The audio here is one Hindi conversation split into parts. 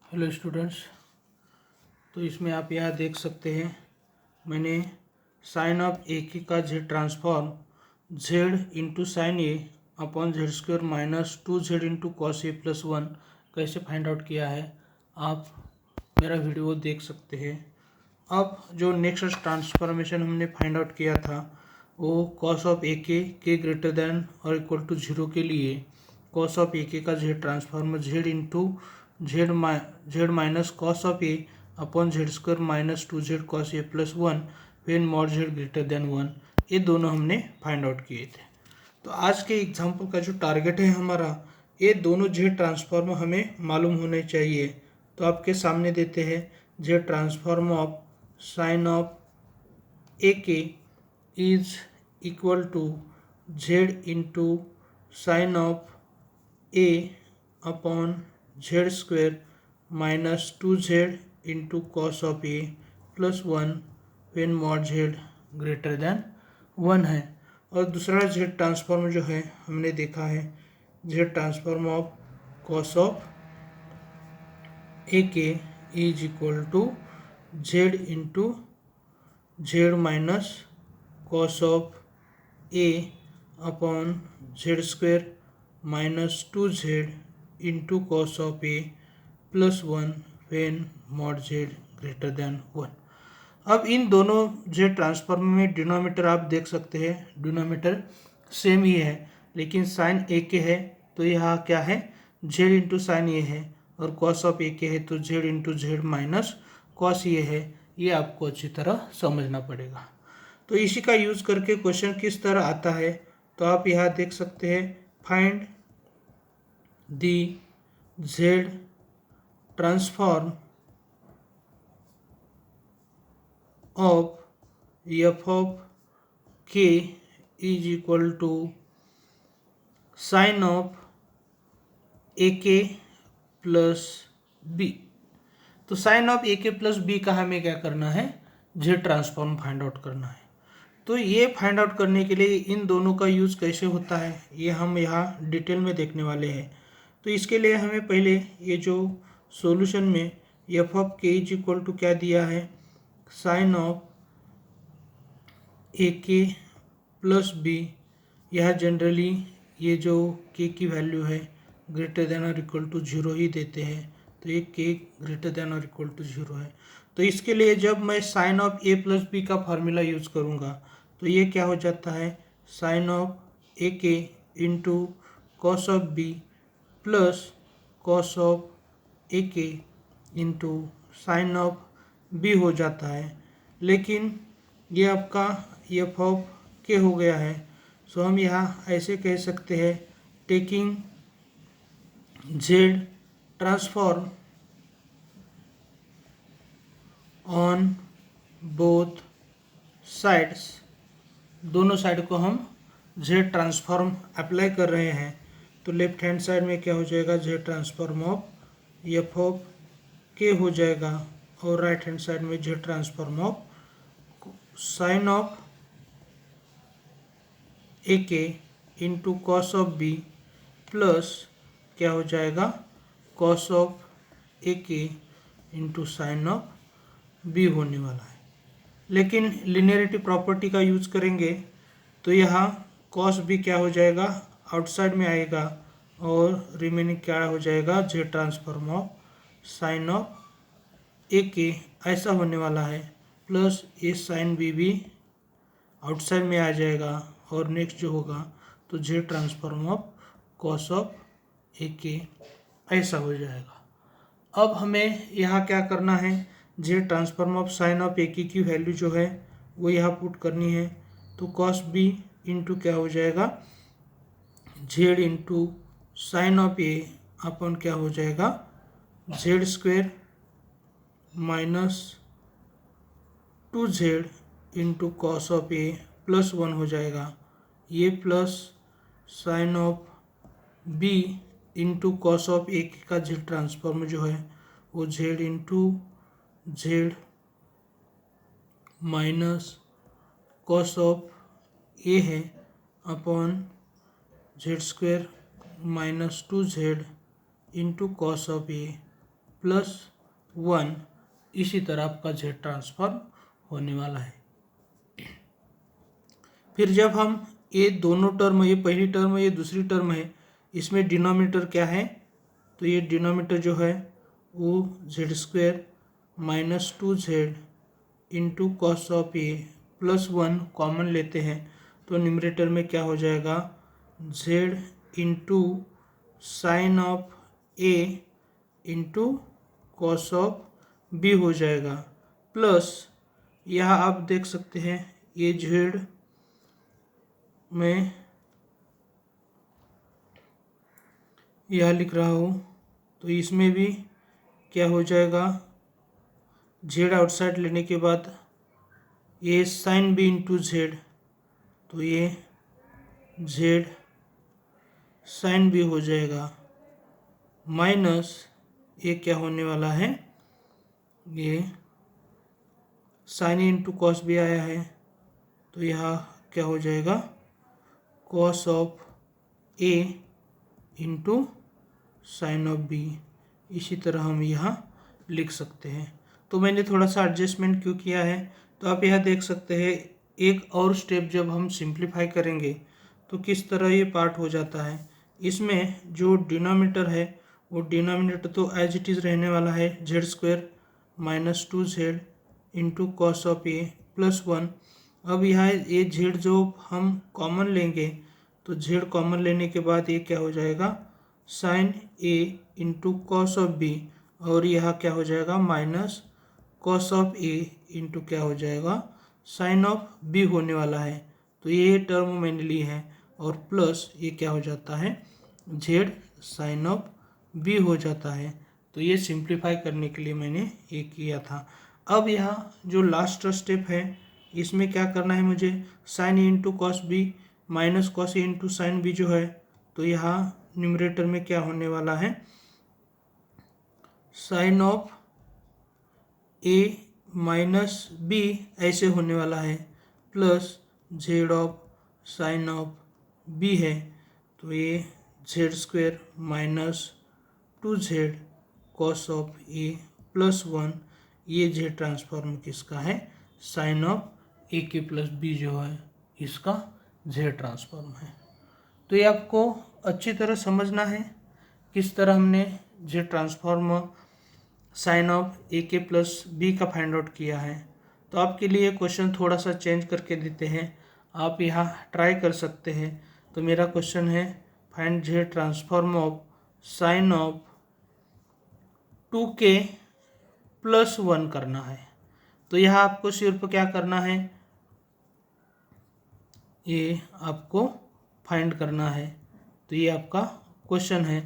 Hello students. तो इसमें आप यह देख सकते हैं मैंने साइन ऑफ ए की का Z transform Z into sine A upon Z square minus 2z into cos A plus 1 कैसे फाइंड आउट किया है। आप मेरा वीडियो देख सकते हैं। अब जो नेक्स्ट ट्रांसफॉर्मेशन हमने फाइंड आउट किया था वो कॉस ऑफ ए के ग्रेटर देन और इक्वल टू 0 के लिए कॉस ऑफ ए के का Z transform Z into Z minus cos of A upon Z square minus 2z cos A plus 1 when mod Z greater than 1, ये दोनों हमने फाइंड आउट किए थे। तो आज के एग्जाम्पल का जो टारगेट है हमारा, ये दोनों जेड ट्रांसफॉर्म हमें मालूम होने चाहिए। तो आपके सामने देते हैं Z transform of sine of A K is equal to Z into sine of A upon Z square minus 2z into cos of A plus 1 when mod Z greater than 1 है। और दूसरा जेड ट्रांसफॉर्म जो है हमने देखा है Z transform of cos of A K is equal to Z into Z minus cos of A upon Z square minus 2z into cos of A plus 1 when mod Z greater than 1। अब इन दोनों जेड ट्रांसफॉर्म में डिनोमीटर आप देख सकते हैं, डिनोमीटर सेम ही है, लेकिन साइन ए के है तो यहाँ क्या है जेड इंटू साइन ए है, और कॉस ऑफ ए के है तो Z into Z minus cos A है। ये आपको अच्छी तरह समझना पड़ेगा। तो इसी का यूज़ करके क्वेश्चन किस तरह आता है, तो आप यहाँ देख सकते हैं find the Z transform of F of K is equal to sine of A K plus B. तो sine of A K plus B का हमें क्या करना है, जेड ट्रांसफॉर्म फाइंड आउट करना है। तो ये फाइंड आउट करने के लिए इन दोनों का यूज़ कैसे होता है ये हम यहाँ डिटेल में देखने वाले हैं। तो इसके लिए हमें पहले ये जो सॉल्यूशन में F of K is equal to क्या दिया है, sine of A K plus B. यह जनरली ये जो के की वैल्यू है ग्रेटर देन और इक्वल टू 0 ही देते हैं, तो ये के ग्रेटर देन और इक्वल टू 0 है। तो इसके लिए जब मैं sine of A plus B का फार्मूला यूज़ करूँगा तो ये क्या हो जाता है, sine of A K into cos of B plus cos of A K into sine of B हो जाता है। लेकिन ये आपका एफ ऑफ के हो गया है, सो हम यहाँ ऐसे कह सकते हैं taking Z transform on both sides, दोनों साइड को हम जेड ट्रांसफॉर्म अप्लाई कर रहे हैं। तो लेफ्ट हैंड साइड में क्या हो जाएगा, Z transform of F of K हो जाएगा, और राइट हैंड साइड में Z transform of sine of A K into cos of B plus क्या हो जाएगा, cos of A K into sine of B होने वाला है। लेकिन लिनियरिटी प्रॉपर्टी का यूज करेंगे तो यहाँ कॉस बी क्या हो जाएगा, आउटसाइड में आएगा, और रिमेनिंग क्या हो जाएगा, Z transform of sine of A K ऐसा होने वाला है, प्लस ए साइन बी भी आउटसाइड में आ जाएगा, और नेक्स्ट जो होगा तो Z transform of cos of A K ऐसा हो जाएगा। अब हमें यहाँ क्या करना है, Z transform of sine of A की वैल्यू जो है वो यहाँ पुट करनी है। तो कॉस बी इंटू क्या हो जाएगा, Z into sine of A upon क्या हो जाएगा, Z square minus 2z into cos of A plus 1 हो जाएगा। ये plus sine of B into cos of A का जेड ट्रांसफॉर्म जो है वो Z into Z minus cos of A है upon Z square minus 2z into cos of A +1, इसी तरह आपका जेड ट्रांसफॉर्म होने वाला है। फिर जब हम ये दोनों टर्म, ये पहली टर्म है ये दूसरी टर्म है, इसमें डिनोमिनेटर क्या है, तो ये डिनोमिनेटर जो है वो z² - 2z into cos of A +1 common लेते हैं, तो न्यूमरेटर में क्या हो जाएगा, z into sine of A into cos of B हो जाएगा, प्लस यहाँ आप देख सकते हैं ये z में यह लिख रहा हूँ, तो इसमें भी क्या हो जाएगा, z आउटसाइड लेने के बाद ये साइन बी इंटू z, तो ये z साइन बी हो जाएगा, माइनस ये क्या होने वाला है, ये साइन इंटू कॉस भी आया है, तो यहाँ क्या हो जाएगा, cos of A into sine of B, इसी तरह हम यहाँ लिख सकते हैं। तो मैंने थोड़ा सा एडजस्टमेंट क्यों किया है, तो आप यहाँ देख सकते हैं एक और स्टेप जब हम सिंप्लीफाई करेंगे तो किस तरह ये पार्ट हो जाता है। इसमें जो डिनोमिनेटर है वो डिनोमिनेटर तो एज इट इज़ रहने वाला है, z² - 2z into cos of A +1। अब यहाँ ये z जो हम कॉमन लेंगे, तो z कॉमन लेने के बाद ये क्या हो जाएगा, sine A into cos of B, और यहाँ क्या हो जाएगा, minus cos of A into क्या हो जाएगा, साइन ऑफ बी होने वाला है। तो ये टर्म मैंने ली है, और प्लस ये क्या हो जाता है, z साइन ऑफ बी हो जाता है। तो ये सिंप्लीफाई करने के लिए मैंने ये किया था। अब यहाँ जो लास्ट स्टेप है, इसमें क्या करना है मुझे, sine A into cos B minus cos A into sine B जो है, तो यहाँ न्यूमरेटर में क्या होने वाला है, sine of A minus B ऐसे होने वाला है, plus Z of sine of B है, तो ये z² - 2z cos of A +1, ये z ट्रांसफॉर्म किसका है, sine of A K plus B जो है इसका z ट्रांसफॉर्म है। तो ये आपको अच्छी तरह समझना है किस तरह हमने z transform sign of A K plus B का फाइंड आउट किया है। तो आपके लिए क्वेश्चन थोड़ा सा चेंज करके देते हैं, आप यहाँ ट्राई कर सकते हैं। तो मेरा क्वेश्चन है, find z transform of sine of 2k + 1 करना है। तो यहाँ आपको सिर्फ क्या करना है, ये आपको फाइंड करना है। तो ये आपका क्वेश्चन है।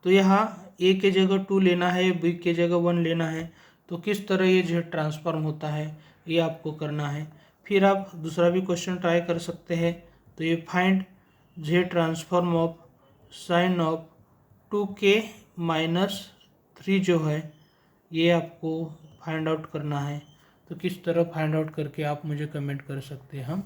तो यहाँ a के जगह 2 लेना है, b के जगह 1 लेना है, तो किस तरह ये z ट्रांसफॉर्म होता है ये आपको करना है। फिर आप दूसरा भी क्वेश्चन ट्राई कर सकते हैं। तो ये find z transform of sine of 2k - 3 जो है ये आपको फाइंड आउट करना है। तो किस तरह फाइंड आउट करके आप मुझे कमेंट कर सकते हैं, हम